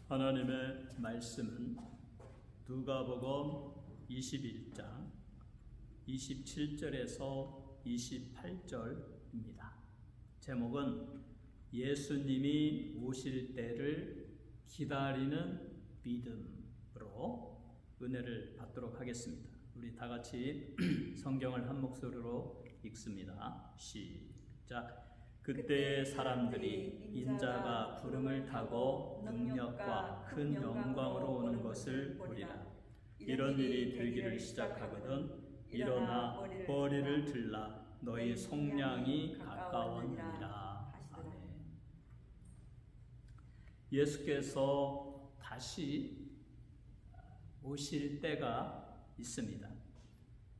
하나님의 말씀은 누가복음 21장 27절에서 28절입니다. 제목은 예수님이 오실 때를 기다리는 믿음으로 은혜를 받도록 하겠습니다. 우리 다 같이 성경을 한 목소리로 읽습니다. 시작. 그때 사람들이 인자가 구름을 타고 능력과 큰 영광으로 오는 것을 보리라. 이런 일이 되기를 시작하거든 일어나 머리를 들라. 너희 속량이 가까웠느니라. 아멘. 예수께서 다시 오실 때가 있습니다.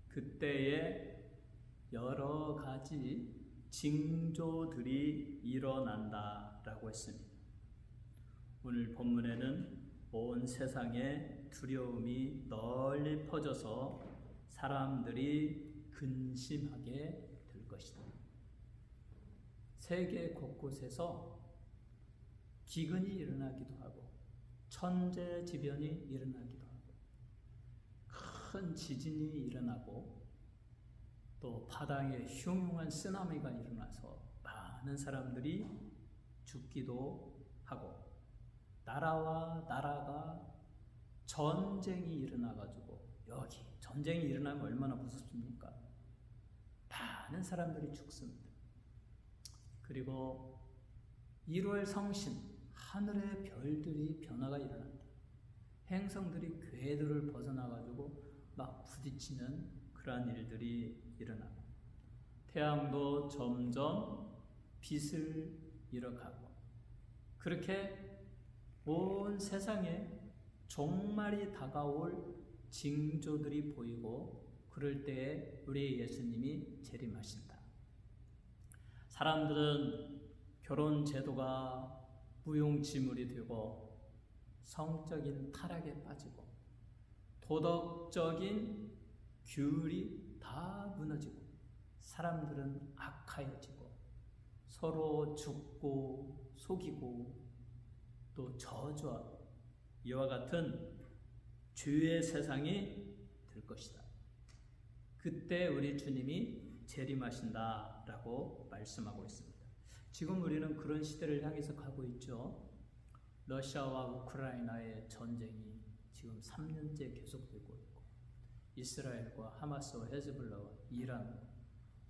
그때에 여러 가지 징조들이 일어난다라고 했습니다. 오늘 본문에는 온 세상에 두려움이 널리 퍼져서 사람들이 근심하게 될 것이다. 세계 곳곳에서 기근이 일어나기도 하고 천재지변이 일어나기도 하고 큰 지진이 일어나고 또 바다에 흉흉한 쓰나미가 일어나서 많은 사람들이 죽기도 하고 나라와 나라가 전쟁이 일어나가지고 여기 전쟁이 일어나면 얼마나 무섭습니까? 많은 사람들이 죽습니다. 그리고 1월 성신 하늘의 별들이 변화가 일어난다. 행성들이 궤도를 벗어나가지고 막 부딪히는 그러한 일들이 일어나고 태양도 점점 빛을 잃어가고 그렇게 온 세상에 종말이 다가올 징조들이 보이고 그럴 때에 우리 예수님이 재림하신다. 사람들은 결혼 제도가 무용지물이 되고 성적인 타락에 빠지고 도덕적인 규율이 다 무너지고 사람들은 악하여지고 서로 죽고 속이고 또 저주하고 이와 같은 죄의 세상이 될 것이다. 그때 우리 주님이 재림하신다라고 말씀하고 있습니다. 지금 우리는 그런 시대를 향해서 가고 있죠. 러시아와 우크라이나의 전쟁이 지금 3년째 계속되고 있고 이스라엘과 하마스와 헤즈볼라와 이란,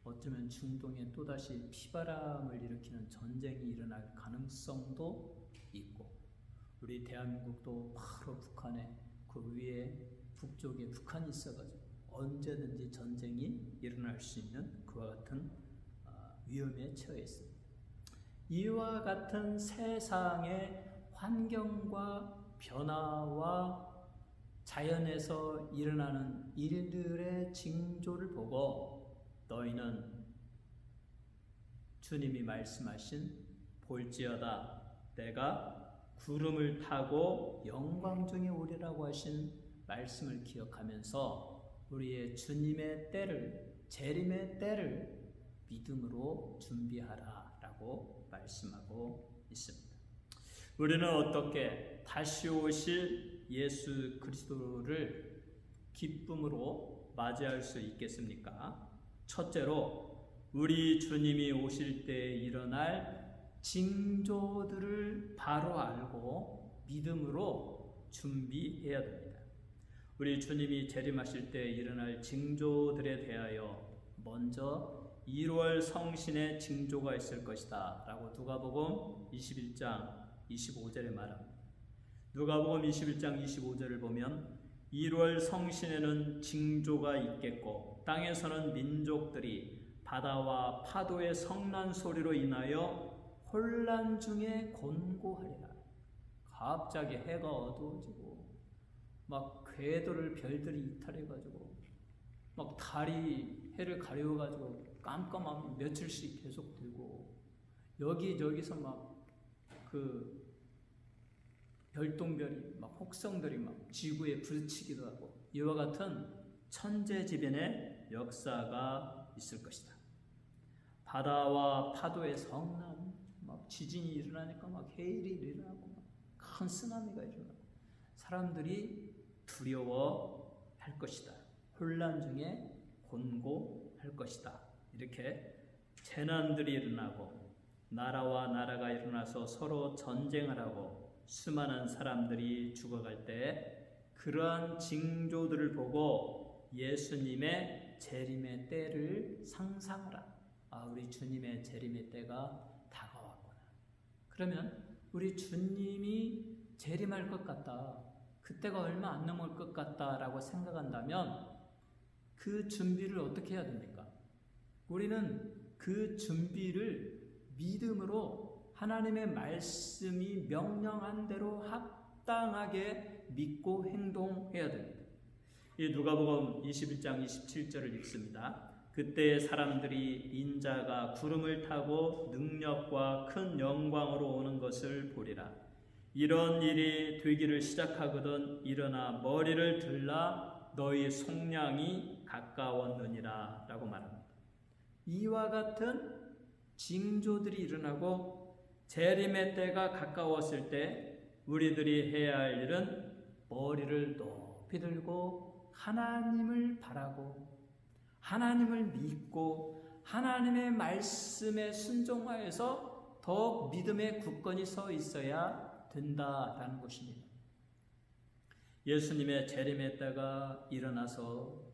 어쩌면 중동에 또다시 피바람을 일으키는 전쟁이 일어날 가능성도 있고 우리 대한민국도 바로 북한에 그 위에 북쪽에 북한이 있어가지고 언제든지 전쟁이 일어날 수 있는 그와 같은 위험에 처해 있습니다. 이와 같은 세상의 환경과 변화와 자연에서 일어나는 일들의 징조를 보고 너희는 주님이 말씀하신 볼지어다 내가 구름을 타고 영광 중에 오리라고 하신 말씀을 기억하면서 우리의 주님의 때를 재림의 때를 믿음으로 준비하라 라고 말씀하고 있습니다. 우리는 어떻게 다시 오실 예수 그리스도를 기쁨으로 맞이할 수 있겠습니까? 첫째로 우리 주님이 오실 때 일어날 징조들을 바로 알고 믿음으로 준비해야 됩니다. 우리 주님이 재림하실 때 일어날 징조들에 대하여 먼저 1월 성신의 징조가 있을 것이다 라고 누가복음 21장 25절에 말합니다. 누가복음 21장 25절을 보면 1월 성신에는 징조가 있겠고 땅에서는 민족들이 바다와 파도의 성난 소리로 인하여 혼란 중에 곤고하리라. 갑자기 해가 어두워지고 막 궤도를 별들이 이탈해가지고 막 달이 해를 가려워가지고 깜깜함이 며칠씩 계속되고 여기저기서 막 그 별똥별이 막 혹성들이 막 지구에 부딪히기도 하고 이와 같은 천재지변의 역사가 있을 것이다. 바다와 파도의 성난, 막 지진이 일어나니까 막 해일이 일어나고 막 큰 쓰나미가 일어나고 사람들이 두려워할 것이다. 혼란 중에 곤고할 것이다. 이렇게 재난들이 일어나고 나라와 나라가 일어나서 서로 전쟁을 하고 수많은 사람들이 죽어갈 때 그러한 징조들을 보고 예수님의 재림의 때를 상상하라. 우리 주님의 재림의 때가 다가왔구나. 그러면 우리 주님이 재림할 것 같다. 그때가 얼마 안 남을 것 같다라고 생각한다면 그 준비를 어떻게 해야 됩니까? 우리는 그 준비를 믿음으로 하나님의 말씀이 명령한 대로 합당하게 믿고 행동해야 됩니다. 이 누가복음 21장 27절을 읽습니다. 그때 사람들이 인자가 구름을 타고 능력과 큰 영광으로 오는 것을 보리라. 이런 일이 되기를 시작하거든 일어나 머리를 들라 너희 속량이 가까웠느니라 라고 말합니다. 이와 같은 징조들이 일어나고 재림의 때가 가까웠을 때 우리들이 해야 할 일은 머리를 높이 들고 하나님을 바라고 하나님을 믿고 하나님의 말씀에 순종하여서 더욱 믿음의 굳건히 서 있어야 된다라는 것입니다. 예수님의 재림의 때가 일어나서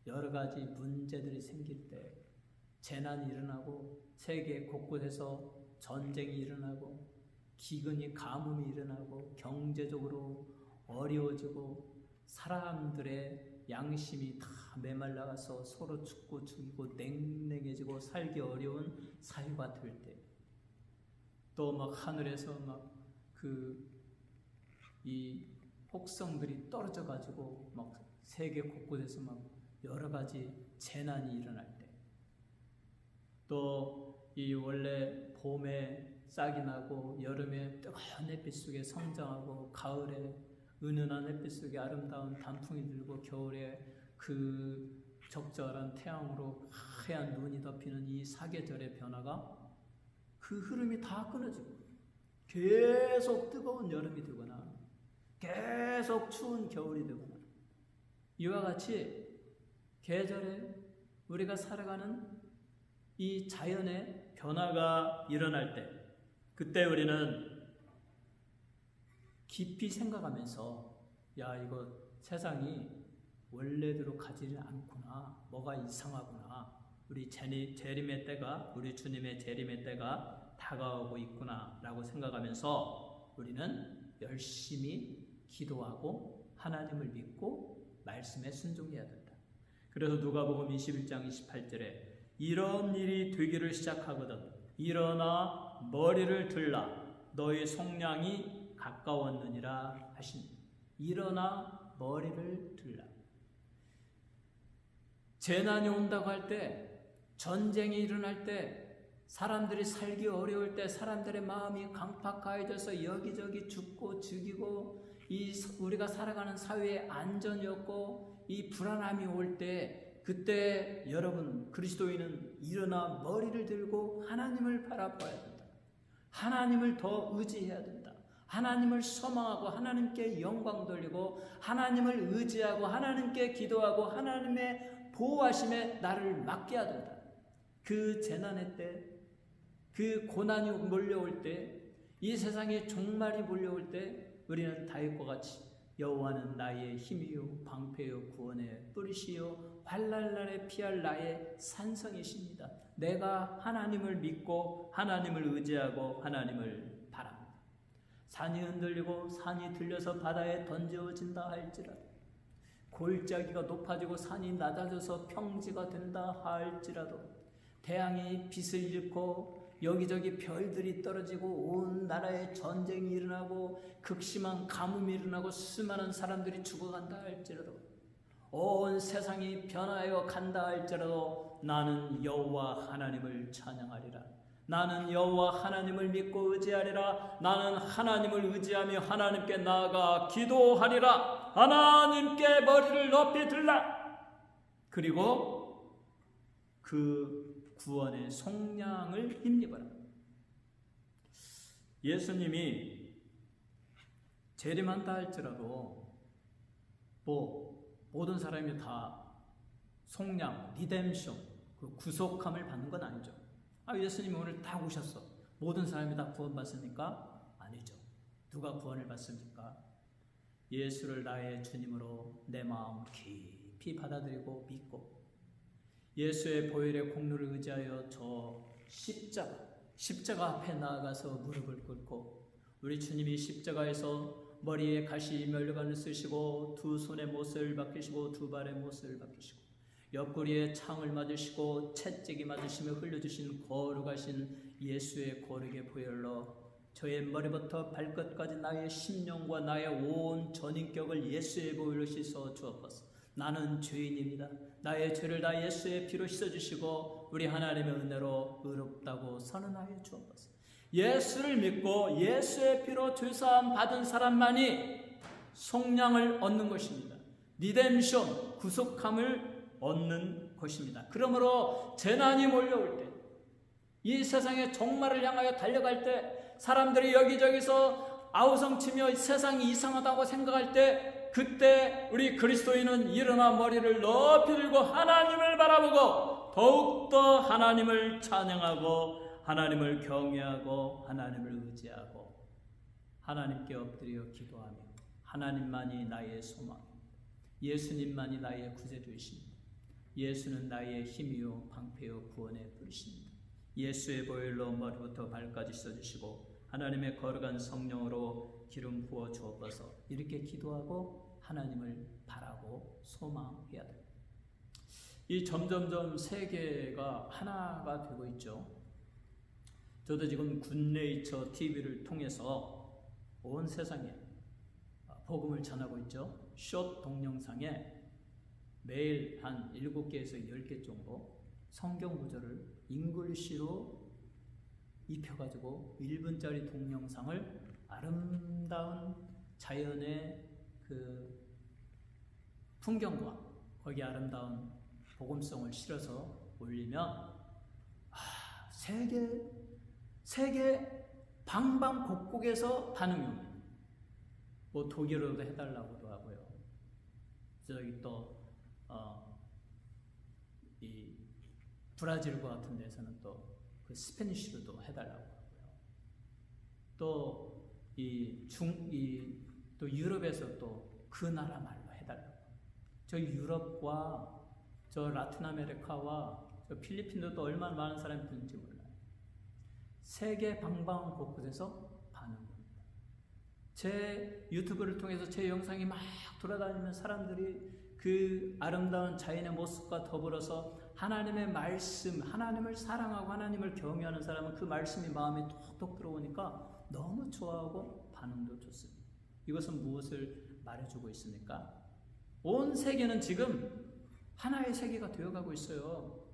여러 가지 문제들이 생길 때 재난이 일어나고 세계 곳곳에서 전쟁이 일어나고 기근이 가뭄이 일어나고 경제적으로 어려워지고 사람들의 양심이 다 메말라가서 서로 죽고 죽이고 냉랭해지고 살기 어려운 사회가 될 때 또 막 하늘에서 막 이 폭성들이 떨어져 가지고 막 세계 곳곳에서 막 여러 가지 재난이 일어날 때 또 이 원래 봄에 싹이 나고 여름에 뜨거운 햇빛 속에 성장하고 가을에 은은한 햇빛 속에 아름다운 단풍이 들고 겨울에 그 적절한 태양으로 하얀 눈이 덮이는 이 사계절의 변화가 그 흐름이 다 끊어지고 계속 뜨거운 여름이 되거나 계속 추운 겨울이 되거나 이와 같이 계절에 우리가 살아가는 이 자연의 변화가 일어날 때 그때 우리는 깊이 생각하면서 야 이거 세상이 원래대로 가지는 않구나. 뭐가 이상하구나. 우리 재림의 때가 우리 주님의 재림의 때가 다가오고 있구나 라고 생각하면서 우리는 열심히 기도하고 하나님을 믿고 말씀에 순종해야 된다. 그래서 누가복음 21장 28절에 이런 일이 되기를 시작하거든 일어나 머리를 들라 너희 속량이 가까웠느니라 하십니다. 일어나 머리를 들라. 재난이 온다고 할 때, 전쟁이 일어날 때, 사람들이 살기 어려울 때, 사람들의 마음이 강팍하여져서 여기저기 죽고 죽이고 우리가 살아가는 사회에 안전이 없고 이 불안함이 올 때 그때 여러분 그리스도인은 일어나 머리를 들고 하나님을 바라봐야 된다. 하나님을 더 의지해야 된다. 하나님을 소망하고 하나님께 영광 돌리고 하나님을 의지하고 하나님께 기도하고 하나님의 보호하심에 나를 맡겨야 된다. 그 재난의 때, 그 고난이 몰려올 때, 이 세상에 종말이 몰려올 때 우리는 다윗과 같이 여호와는 나의 힘이요 방패요 구원의 뿌리시요 환난 날에 피할 나의 산성이십니다. 내가 하나님을 믿고 하나님을 의지하고 하나님을 바랍니다. 산이 흔들리고 산이 들려서 바다에 던져진다 할지라도 골짜기가 높아지고 산이 낮아져서 평지가 된다 할지라도 태양이 빛을 잃고 여기저기 별들이 떨어지고 온 나라에 전쟁이 일어나고 극심한 가뭄이 일어나고 수많은 사람들이 죽어간다 할지라도 온 세상이 변하여 간다 할지라도 나는 여호와 하나님을 찬양하리라. 나는 여호와 하나님을 믿고 의지하리라. 나는 하나님을 의지하며 하나님께 나아가 기도하리라. 하나님께 머리를 높이 들라. 그리고 그 구원의 속량을 힘입어라. 예수님이 재림한다 할지라도 모든 사람이 다 속량, 리뎀션, 그 구속함을 받는 건 아니죠. 예수님이 오늘 다 오셨어. 모든 사람이 다 구원받습니까? 아니죠. 누가 구원을 받습니까? 예수를 나의 주님으로 내 마음 깊이 받아들이고 믿고 예수의 보혈의 공로를 의지하여 저 십자가 앞에 나아가서 무릎을 꿇고 우리 주님이 십자가에서 머리에 가시 면류관을 쓰시고 두 손에 못을 박히시고 두 발에 못을 박히시고 옆구리에 창을 맞으시고 채찍이 맞으시며 흘려주신 거룩하신 예수의 거룩의 보혈로 저의 머리부터 발끝까지 나의 심령과 나의 온 전인격을 예수의 보혈로 씻어 주옵소서. 나는 죄인입니다. 나의 죄를 다 예수의 피로 씻어주시고 우리 하나님의 은혜로 의롭다고 선언하여 주옵소서. 예수를 믿고 예수의 피로 죄사함 받은 사람만이 속량을 얻는 것입니다. 리뎀션, 구속함을 얻는 것입니다. 그러므로 재난이 몰려올 때, 이 세상의 종말을 향하여 달려갈 때, 사람들이 여기저기서 아우성치며 세상이 이상하다고 생각할 때, 그때 우리 그리스도인은 일어나 머리를 높이 들고 하나님을 바라보고 더욱더 하나님을 찬양하고 하나님을 경외하고 하나님을 의지하고 하나님께 엎드려 기도하며 하나님만이 나의 소망, 예수님만이 나의 구세주이십니다. 예수는 나의 힘이요 방패요 구원의 뿌리십니다. 예수의 보혈로 머리부터 발까지 씻어주시고 하나님의 거룩한 성령으로 기름 부어 주옵소서. 이렇게 기도하고 하나님을 바라고 소망해야 됩니다. 이 점점점 세계가 하나가 되고 있죠. 저도 지금 굿네이처 TV를 통해서 온 세상에 복음을 전하고 있죠. 숏 동영상에 매일 한 7개에서 10개 정도 성경 구절을 잉글리시로 입혀가지고 1분짜리 동영상을 아름다운 자연의 그 풍경과 거기에 아름다운 복음성을 실어서 올리면 세계 방방곡곡에서 반응이 옵니다. 독일어도 해달라고도 하고요. 저기 또 이 브라질과 같은 데서는 또 그 스페니쉬로도 해달라고 하고요. 또 유럽에서 또 그 나라 말로 해달라고. 저 유럽과 저 라틴 아메리카와 저 필리핀도 또 얼마나 많은 사람이 듣는지 몰라요. 세계 방방곳곳에서 반응합니다. 제 유튜브를 통해서 제 영상이 막 돌아다니면 사람들이 그 아름다운 자연의 모습과 더불어서 하나님의 말씀, 하나님을 사랑하고 하나님을 경외하는 사람은 그 말씀이 마음에 톡톡 들어오니까 너무 좋아하고 반응도 좋습니다. 이것은 무엇을 말해주고 있습니까? 온 세계는 지금 하나의 세계가 되어가고 있어요.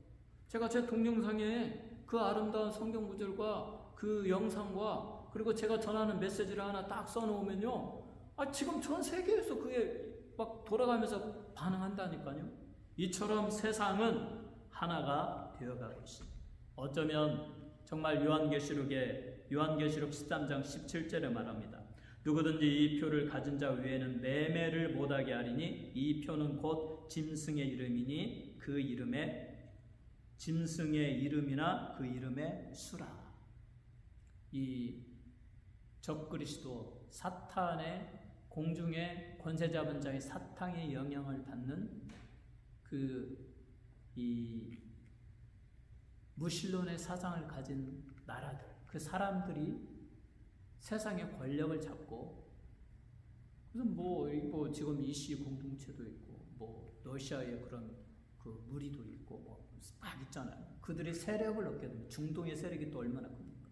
제가 제 동영상에 그 아름다운 성경 구절과 그 영상과 그리고 제가 전하는 메시지를 하나 딱 써놓으면요, 지금 전 세계에서 그게 막 돌아가면서 반응한다니까요. 이처럼 세상은 하나가 되어가고 있습니다. 어쩌면 정말 요한계시록 13장 17절에 말합니다. 누구든지 이 표를 가진 자 외에는 매매를 못하게 하리니 이 표는 곧 짐승의 이름이니 그 이름에 짐승의 이름이나 그 이름의 수라. 이 적그리스도 사탄의 공중의 권세 잡은 자의 사탄의 영향을 받는 이 무신론의 사상을 가진 나라들, 그 사람들이 세상의 권력을 잡고, 그래서 지금 이시 공동체도 있고, 러시아의 그런 그 무리도 있고, 막 있잖아요. 그들이 세력을 얻게 됩니다. 중동의 세력이 또 얼마나 큽니까?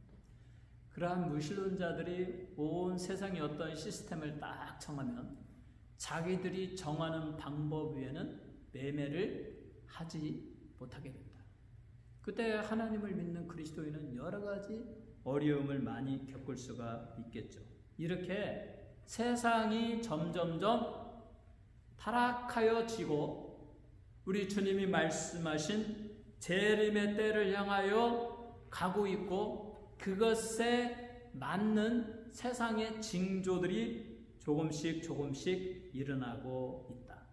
그러한 무신론자들이 온 세상의 어떤 시스템을 딱 정하면 자기들이 정하는 방법 외에는 매매를 하지 못하게 된다. 그때 하나님을 믿는 그리스도인은 여러 가지 어려움을 많이 겪을 수가 있겠죠. 이렇게 세상이 점점점 타락하여지고 우리 주님이 말씀하신 재림의 때를 향하여 가고 있고 그것에 맞는 세상의 징조들이 조금씩 일어나고 있다.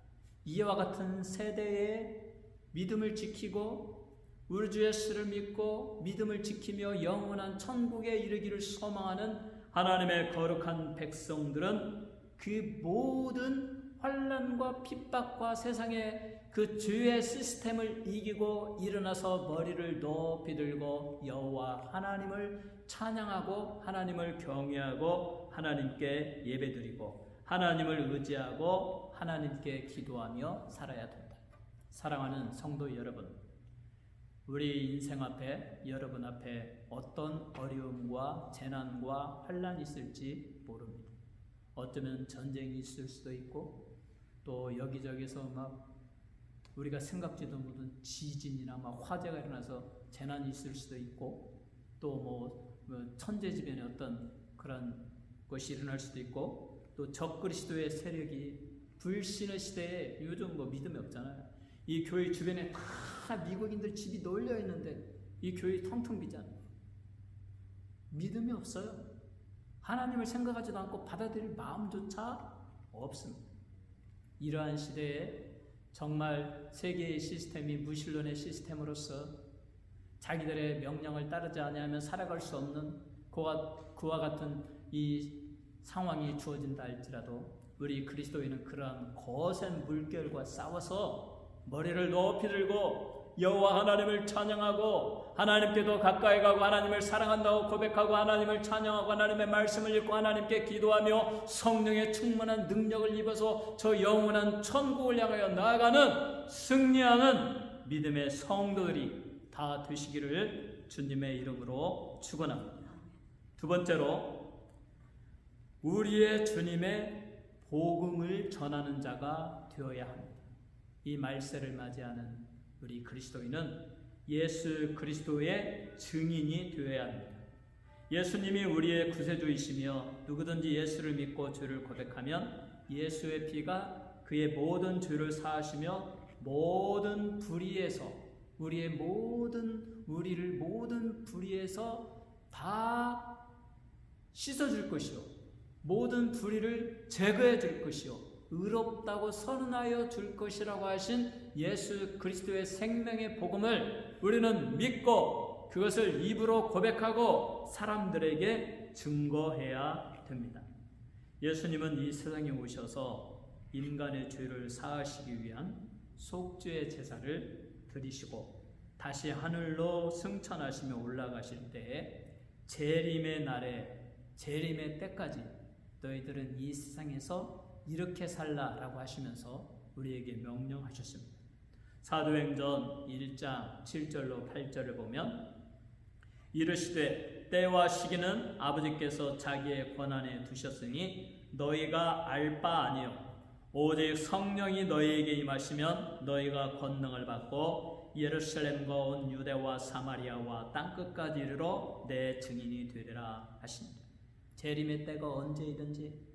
이와 같은 세대의 믿음을 지키고 우리 주 예수를 믿고 믿음을 지키며 영원한 천국에 이르기를 소망하는 하나님의 거룩한 백성들은 그 모든 환난과 핍박과 세상의 그 죄의 시스템을 이기고 일어나서 머리를 높이 들고 여호와 하나님을 찬양하고 하나님을 경외하고 하나님께 예배드리고 하나님을 의지하고 하나님께 기도하며 살아야 된다. 사랑하는 성도 여러분, 우리 인생 앞에, 여러분 앞에 어떤 어려움과 재난과 환난이 있을지 모릅니다. 어쩌면 전쟁이 있을 수도 있고 또 여기저기서 막 우리가 생각지도 못한 지진이나 막 화재가 일어나서 재난이 있을 수도 있고 또 뭐 천재지변의 어떤 그런 것이 일어날 수도 있고 또 적그리스도의 세력이 불신의 시대에 요즘 뭐 믿음이 없잖아요. 이 교회 주변에 다 미국인들 집이 널려 있는데 이 교회 텅텅 비잖아요. 믿음이 없어요. 하나님을 생각하지도 않고 받아들일 마음조차 없습니다. 이러한 시대에 정말 세계의 시스템이 무신론의 시스템으로서 자기들의 명령을 따르지 아니하면 살아갈 수 없는 그와 같은 이 상황이 주어진다 할지라도 우리 그리스도인은 그러한 거센 물결과 싸워서 머리를 높이 들고 여호와 하나님을 찬양하고 하나님께도 가까이 가고 하나님을 사랑한다고 고백하고 하나님을 찬양하고 하나님의 말씀을 읽고 하나님께 기도하며 성령의 충만한 능력을 입어서 저 영원한 천국을 향하여 나아가는 승리하는 믿음의 성도들이 다 되시기를 주님의 이름으로 축원합니다. 두 번째로 우리의 주님의 복음을 전하는 자가 되어야 합니다. 이 말세를 맞이하는 우리 그리스도인은 예수 그리스도의 증인이 되어야 합니다. 예수님이 우리의 구세주이시며 누구든지 예수를 믿고 죄를 고백하면 예수의 피가 그의 모든 죄를 사하시며 모든 불의에서 우리의 우리를 모든 불의에서 다 씻어줄 것이요 모든 불의를 제거해 줄 것이요 의롭다고 선언하여 줄 것이라고 하신 예수 그리스도의 생명의 복음을 우리는 믿고 그것을 입으로 고백하고 사람들에게 증거해야 됩니다. 예수님은 이 세상에 오셔서 인간의 죄를 사하시기 위한 속죄의 제사를 드리시고 다시 하늘로 승천하시며 올라가실 때에 재림의 날에 재림의 때까지 너희들은 이 세상에서 이렇게 살라라고 하시면서 우리에게 명령하셨습니다. 사도행전 1장 7절로 8절을 보면 이르시되 때와 시기는 아버지께서 자기의 권한에 두셨으니 너희가 알 바 아니요 오직 성령이 너희에게 임하시면 너희가 권능을 받고 예루살렘과 온 유대와 사마리아와 땅끝까지 이르러 내 증인이 되리라 하십니다. 재림의 때가 언제이든지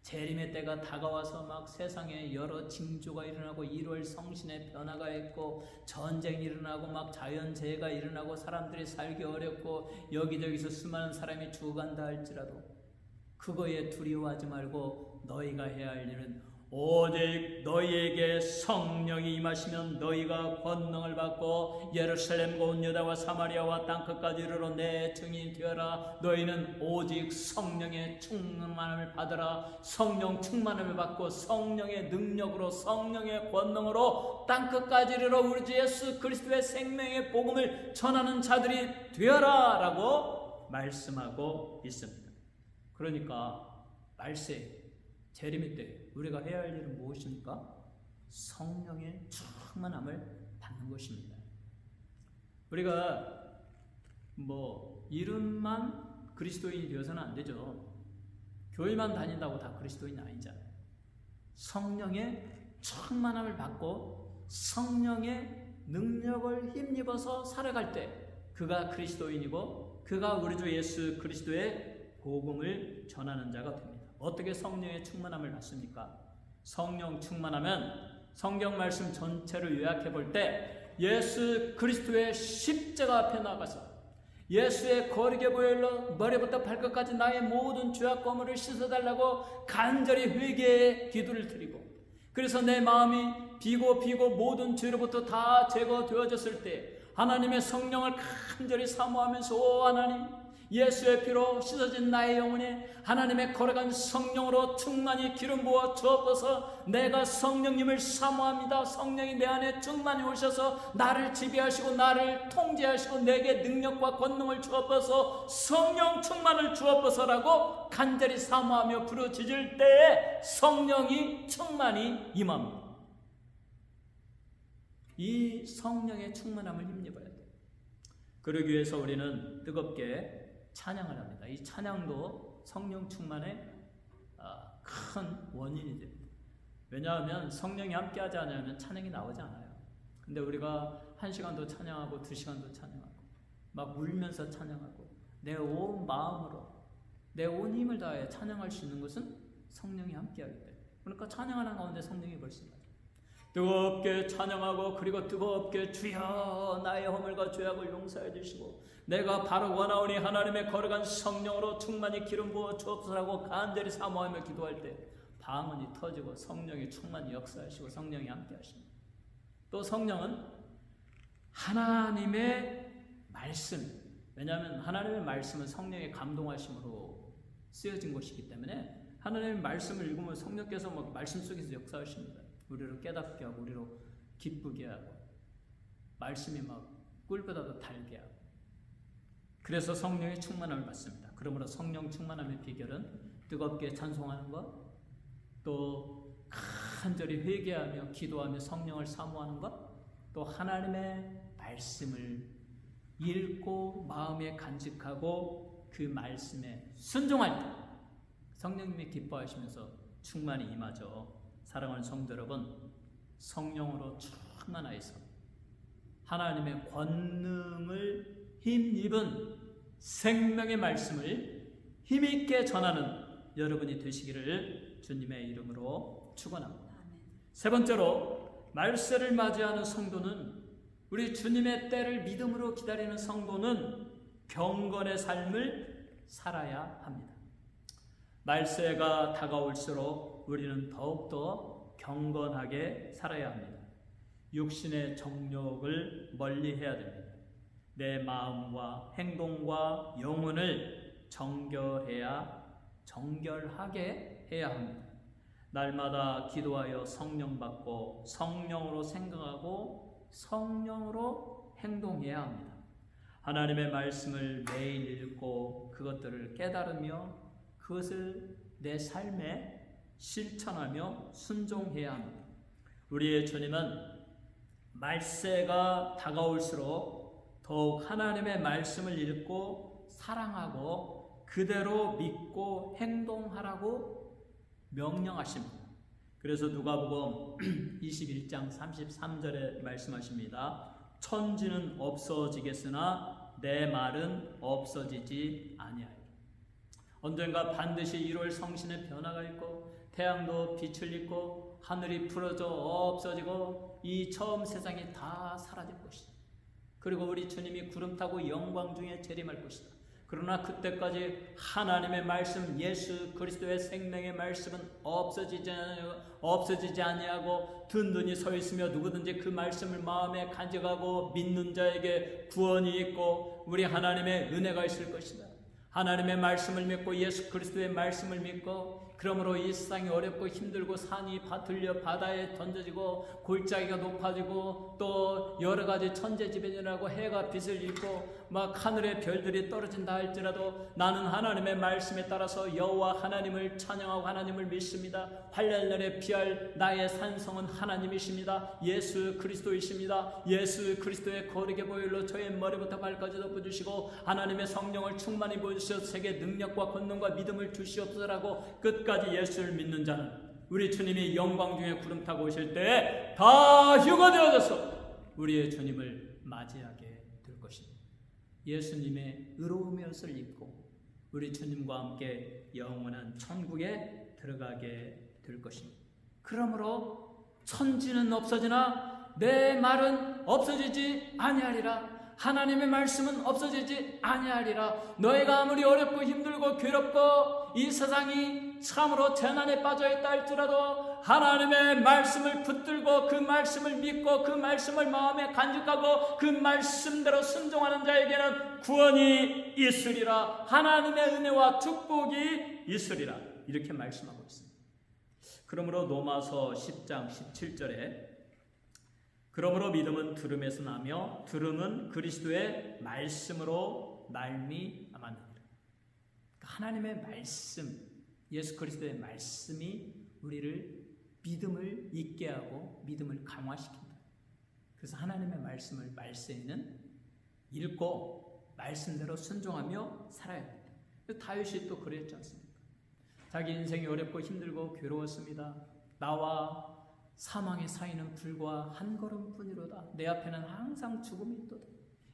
재림의 때가 다가와서 막 세상에 여러 징조가 일어나고 1월 성신의 변화가 있고 전쟁이 일어나고 막 자연재해가 일어나고 사람들이 살기 어렵고 여기저기서 수많은 사람이 죽어간다 할지라도 그거에 두려워하지 말고 너희가 해야 할 일은 오직 너희에게 성령이 임하시면 너희가 권능을 받고 예루살렘과 온 유다와 사마리아와 땅끝까지 이르러 내 증인이 되어라. 너희는 오직 성령의 충만함을 받으라. 성령 충만함을 받고 성령의 능력으로 성령의 권능으로 땅끝까지 이르러 우리 주 예수 그리스도의 생명의 복음을 전하는 자들이 되어라 라고 말씀하고 있습니다. 그러니까 말세 재림의 때 우리가 해야 할 일은 무엇입니까? 성령의 충만함을 받는 것입니다. 우리가 이름만 그리스도인이 되어서는 안 되죠. 교회만 다닌다고 다 그리스도인이 아니잖아요. 성령의 충만함을 받고 성령의 능력을 힘입어서 살아갈 때 그가 그리스도인이고 그가 우리 주 예수 그리스도의 복음을 전하는 자가 됩니다. 어떻게 성령의 충만함을 받습니까? 성령 충만하면 성경 말씀 전체를 요약해 볼 때 예수 그리스도의 십자가 앞에 나가서 예수의 거룩의 보혈로 머리부터 발끝까지 나의 모든 죄악 거물을 씻어달라고 간절히 회개의 기도를 드리고, 그래서 내 마음이 비고 모든 죄로부터 다 제거되어졌을 때 하나님의 성령을 간절히 사모하면서, 오 하나님, 예수의 피로 씻어진 나의 영혼에 하나님의 거룩한 성령으로 충만히 기름 부어 주옵소서. 내가 성령님을 사모합니다. 성령이 내 안에 충만히 오셔서 나를 지배하시고 나를 통제하시고 내게 능력과 권능을 주옵소서. 성령 충만을 주옵소서라고 간절히 사모하며 부르짖을 때에 성령이 충만히 임합니다. 이 성령의 충만함을 힘입어야 돼요. 그러기 위해서 우리는 뜨겁게 찬양을 합니다. 이 찬양도 성령 충만의 큰 원인이 됩니다. 왜냐하면 성령이 함께하지 않으면 찬양이 나오지 않아요. 근데 우리가 1시간도 찬양하고 2시간도 찬양하고 막 울면서 찬양하고 내 온 마음으로 내 온 힘을 다해 찬양할 수 있는 것은 성령이 함께하기 때문에. 그러니까 찬양하는 가운데 성령이 벌써 뜨겁게 찬양하고, 그리고 뜨겁게 주여 나의 허물과 죄악을 용서해 주시고 내가 바로 원하오니 하나님의 거룩한 성령으로 충만히 기름 부어 주옵소서라고 간절히 사모하며 기도할 때 방언이 터지고 성령이 충만히 역사하시고 성령이 함께 하십니다. 또 성령은 하나님의 말씀, 왜냐하면 하나님의 말씀은 성령의 감동하심으로 쓰여진 것이기 때문에 하나님의 말씀을 읽으면 성령께서 막 말씀 속에서 역사하십니다. 우리를 깨닫게 하고 우리로 기쁘게 하고 말씀이 막 꿀보다도 달게 하고, 그래서 성령의 충만함을 받습니다. 그러므로 성령 충만함의 비결은 뜨겁게 찬송하는 것, 또 간절히 회개하며 기도하며 성령을 사모하는 것, 또 하나님의 말씀을 읽고 마음에 간직하고 그 말씀에 순종할 때 성령님이 기뻐하시면서 충만히 임하죠. 사랑하는 성도 여러분, 성령으로 충만하여서 하나님의 권능을 힘입은 생명의 말씀을 힘있게 전하는 여러분이 되시기를 주님의 이름으로 축원합니다. 세 번째로, 말세를 맞이하는 성도는, 우리 주님의 때를 믿음으로 기다리는 성도는 경건의 삶을 살아야 합니다. 말세가 다가올수록 우리는 더욱더 경건하게 살아야 합니다. 육신의 정욕을 멀리해야 됩니다. 내 마음과 행동과 영혼을 정결하게 해야 합니다. 날마다 기도하여 성령 받고 성령으로 생각하고 성령으로 행동해야 합니다. 하나님의 말씀을 매일 읽고 그것들을 깨달으며 그것을 내 삶에 실천하며 순종해야 합니다. 우리의 주님은 말세가 다가올수록 더욱 하나님의 말씀을 읽고 사랑하고 그대로 믿고 행동하라고 명령하십니다. 그래서 누가복음 21장 33절에 말씀하십니다. 천지는 없어지겠으나 내 말은 없어지지 아니하리라. 언젠가 반드시 1월 성신의 변화가 있고 태양도 빛을 잃고 하늘이 풀어져 없어지고 이 처음 세상이 다 사라질 것이다. 그리고 우리 주님이 구름 타고 영광 중에 재림할 것이다. 그러나 그때까지 하나님의 말씀, 예수 그리스도의 생명의 말씀은 없어지지 아니하고 든든히 서 있으며 누구든지 그 말씀을 마음에 간직하고 믿는 자에게 구원이 있고 우리 하나님의 은혜가 있을 것이다. 하나님의 말씀을 믿고 예수 그리스도의 말씀을 믿고, 그러므로 이 세상이 어렵고 힘들고 산이 들려 바다에 던져지고 골짜기가 높아지고 또 여러 가지 천재지변이라고 해가 빛을 잃고 막 하늘의 별들이 떨어진다 할지라도 나는 하나님의 말씀에 따라서 여호와 하나님을 찬양하고 하나님을 믿습니다. 환난날에 피할 나의 산성은 하나님이십니다. 예수 그리스도이십니다. 예수 그리스도의 거룩의 보혈로 저의 머리부터 발까지 덮어주시고 하나님의 성령을 충만히 보여주셔서 세계 능력과 권능과 믿음을 주시옵소서라고 끝까지 예수를 믿는 자는 우리 주님이 영광 중에 구름 타고 오실 때 다 휴거되어져서 우리의 주님을 맞이하게 될 것입니다. 예수님의 의로움의 옷을 입고 우리 주님과 함께 영원한 천국에 들어가게 될 것입니다. 그러므로 천지는 없어지나 내 말은 없어지지 아니하리라. 하나님의 말씀은 없어지지 아니하리라. 너희가 아무리 어렵고 힘들고 괴롭고 이 세상이 참으로 재난에 빠져있다 할지라도 하나님의 말씀을 붙들고 그 말씀을 믿고 그 말씀을 마음에 간직하고 그 말씀대로 순종하는 자에게는 구원이 있으리라. 하나님의 은혜와 축복이 있으리라. 이렇게 말씀하고 있습니다. 그러므로 로마서 10장 17절에 그러므로 믿음은 들음에서 나며 들음은 그리스도의 말씀으로 말미암았느니라. 하나님의 말씀, 예수 그리스도의 말씀이 우리를 믿음을 있게 하고 믿음을 강화시킨다. 그래서 하나님의 말씀을 말세에는 읽고 말씀대로 순종하며 살아야 된다. 다윗이 또 그랬지 않습니까? 자기 인생이 어렵고 힘들고 괴로웠습니다. 나와 사망의 사이는 불과 한 걸음뿐이로다. 내 앞에는 항상 죽음이 있도다.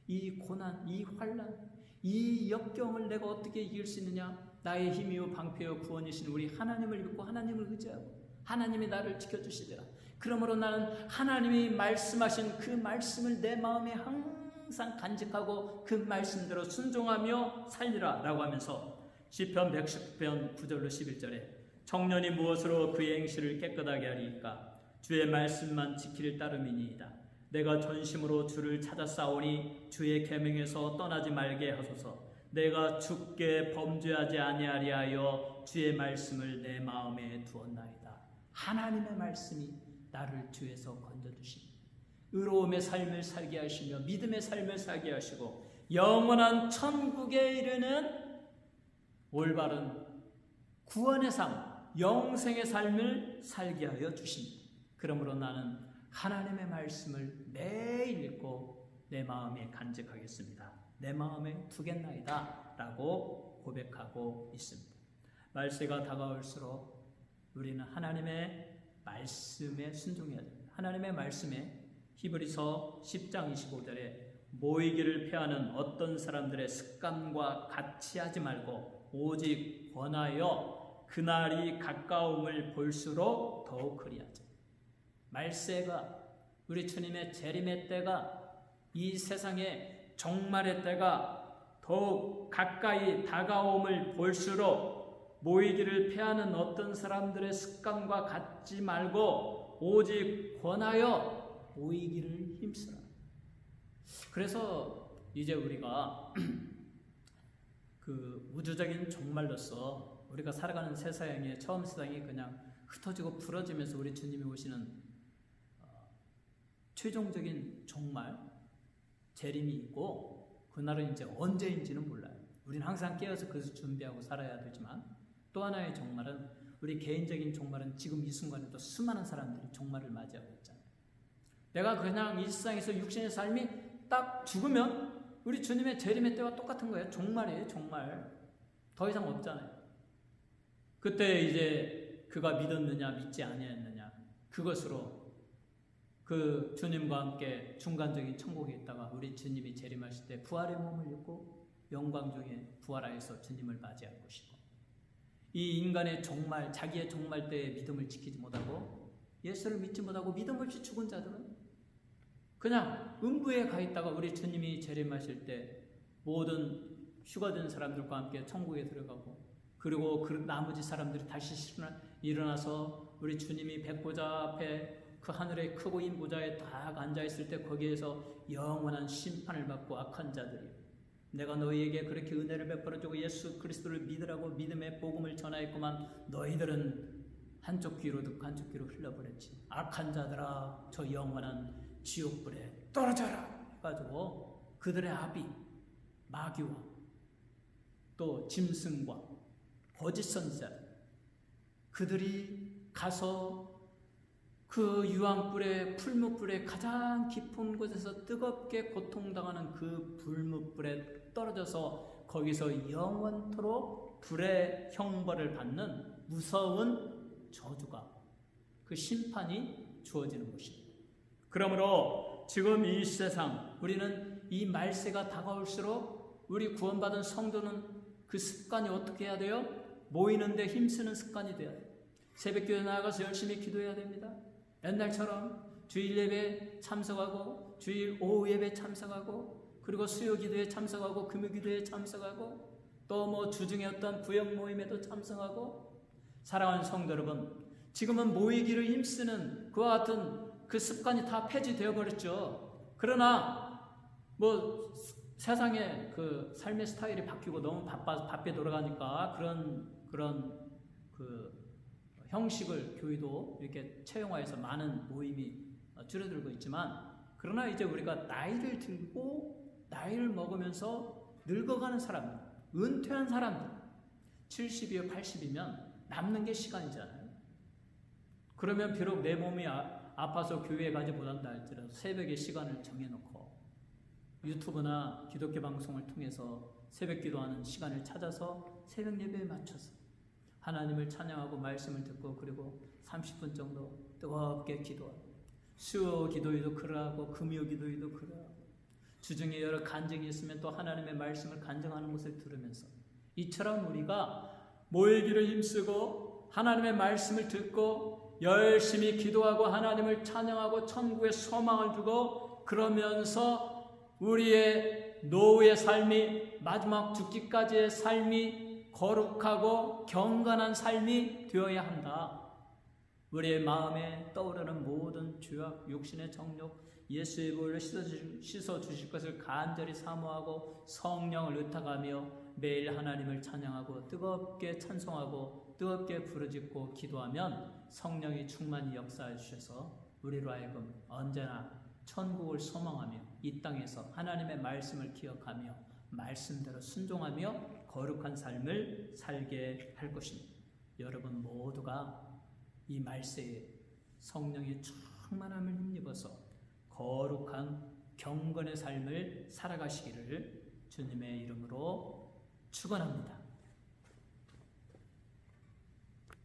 이 고난, 이 환난, 이 역경을 내가 어떻게 이길 수 있느냐? 나의 힘이요 방패요 구원이신 우리 하나님을 믿고 하나님을 의지하고 하나님이 나를 지켜주시리라. 그러므로 나는 하나님이 말씀하신 그 말씀을 내 마음에 항상 간직하고 그 말씀대로 순종하며 살리라 라고 하면서 시편 110편 9절로 11절에 청년이 무엇으로 그의 행실을 깨끗하게 하리이까? 주의 말씀만 지키를 따름이니이다. 내가 전심으로 주를 찾아 싸우니 주의 계명에서 떠나지 말게 하소서. 내가 주께 범죄하지 아니하리하여 주의 말씀을 내 마음에 두었나이다. 하나님의 말씀이 나를 죄에서 건져주시니 의로움의 삶을 살게 하시며 믿음의 삶을 살게 하시고 영원한 천국에 이르는 올바른 구원의 삶, 영생의 삶을 살게 하여 주십니다. 그러므로 나는 하나님의 말씀을 매일 읽고 내 마음에 간직하겠습니다. 내 마음에 두겠나이다 라고 고백하고 있습니다. 말세가 다가올수록 우리는 하나님의 말씀에 순종해야 됩니다. 하나님의 말씀에 히브리서 10장 25절에 모이기를 피하는 어떤 사람들의 습관과 같이 하지 말고 오직 권하여 그날이 가까움을 볼수록 더욱 그리하자. 말세가 우리 주님의 재림의 때가 이 세상의 종말의 때가 더욱 가까이 다가옴을 볼수록 모이기를 피하는 어떤 사람들의 습관과 같지 말고 오직 권하여 모이기를 힘쓰라. 그래서 이제 우리가 그 우주적인 종말로서 우리가 살아가는 세상에 처음 세상이 그냥 흩어지고 부러지면서 우리 주님이 오시는 최종적인 종말, 재림이 있고 그날은 이제 언제인지는 몰라요. 우리는 항상 깨어서 그것을 준비하고 살아야 되지만 또 하나의 종말은 우리 개인적인 종말은 지금 이 순간에도 수많은 사람들이 종말을 맞이하고 있잖아요. 내가 그냥 이 세상에서 육신의 삶이 딱 죽으면 우리 주님의 재림의 때와 똑같은 거예요. 종말이에요. 종말. 더 이상 없잖아요. 그때 이제 그가 믿었느냐 믿지 아니했느냐 그것으로 그 주님과 함께 중간적인 천국에 있다가 우리 주님이 재림하실 때 부활의 몸을 입고 영광 중에 부활하여서 주님을 맞이할 것이고 이 인간의 종말, 자기의 종말 때에 믿음을 지키지 못하고 예수를 믿지 못하고 믿음 없이 죽은 자들은 그냥 음부에 가 있다가 우리 주님이 재림하실 때 모든 휴가된 사람들과 함께 천국에 들어가고 그리고 그 나머지 사람들이 다시 일어나서 우리 주님이 백보자 앞에 그 하늘의 크고 인 보좌에 딱 앉아있을 때 거기에서 영원한 심판을 받고 악한 자들이 내가 너희에게 그렇게 은혜를 베풀어주고 예수 그리스도를 믿으라고 믿음의 복음을 전하였구만 너희들은 한쪽 귀로 듣고 한쪽 귀로 흘려버렸지. 악한 자들아 저 영원한 지옥불에 떨어져라 해가지고 그들의 아비 마귀와 또 짐승과 거짓 선지자 그들이 가서 그 유황불에 풀무불에 가장 깊은 곳에서 뜨겁게 고통당하는 그 불무불에 떨어져서 거기서 영원토록 불의 형벌을 받는 무서운 저주가 그 심판이 주어지는 것입니다. 그러므로 지금 이 세상 우리는 이 말세가 다가올수록 우리 구원받은 성도는 그 습관이 어떻게 해야 돼요? 모이는데 힘쓰는 습관이 돼야 돼요. 새벽교회 나가서 열심히 기도해야 됩니다. 옛날처럼 주일 예배 참석하고 주일 오후 예배 참석하고 그리고 수요기도에 참석하고 금요기도에 참석하고 또 뭐 주중에 어떤 구역 모임에도 참석하고. 사랑하는 성도 여러분, 지금은 모이기를 힘쓰는 그와 같은 그 습관이 다 폐지되어 버렸죠. 그러나 뭐 세상의 그 삶의 스타일이 바뀌고 너무 바삐 돌아가니까 그런 그 형식을 교회도 이렇게 채용화해서 많은 모임이 줄어들고 있지만, 그러나 이제 우리가 나이를 들고 나이를 먹으면서 늙어가는 사람들, 은퇴한 사람들, 70이요 80이면 남는 게 시간이잖아요. 그러면 비록 내 몸이 아파서 교회에 가지 못한다 할지라도 새벽에 시간을 정해놓고 유튜브나 기독교 방송을 통해서 새벽 기도하는 시간을 찾아서 새벽 예배에 맞춰서 하나님을 찬양하고 말씀을 듣고, 그리고 30분 정도 뜨겁게 기도하고, 수요 기도에도 그러하고 금요 기도에도 그러하고, 주중에 여러 간증이 있으면 또 하나님의 말씀을 간증하는 것을 들으면서, 이처럼 우리가 모이기를 힘쓰고 하나님의 말씀을 듣고 열심히 기도하고 하나님을 찬양하고 천국의 소망을 두고, 그러면서 우리의 노후의 삶이, 마지막 죽기까지의 삶이 거룩하고 경건한 삶이 되어야 한다. 우리의 마음에 떠오르는 모든 죄악, 육신의 정욕, 예수의 보혈로 씻어주실 것을 간절히 사모하고 성령을 의탁하며 매일 하나님을 찬양하고 뜨겁게 찬송하고 뜨겁게 부르짖고 기도하면 성령이 충만히 역사해 주셔서 우리로 하여금 언제나 천국을 소망하며 이 땅에서 하나님의 말씀을 기억하며 말씀대로 순종하며 거룩한 삶을 살게 할 것입니다. 여러분 모두가 이 말세에 성령의 충만함을 힘입어서 거룩한 경건의 삶을 살아가시기를 주님의 이름으로 축원합니다.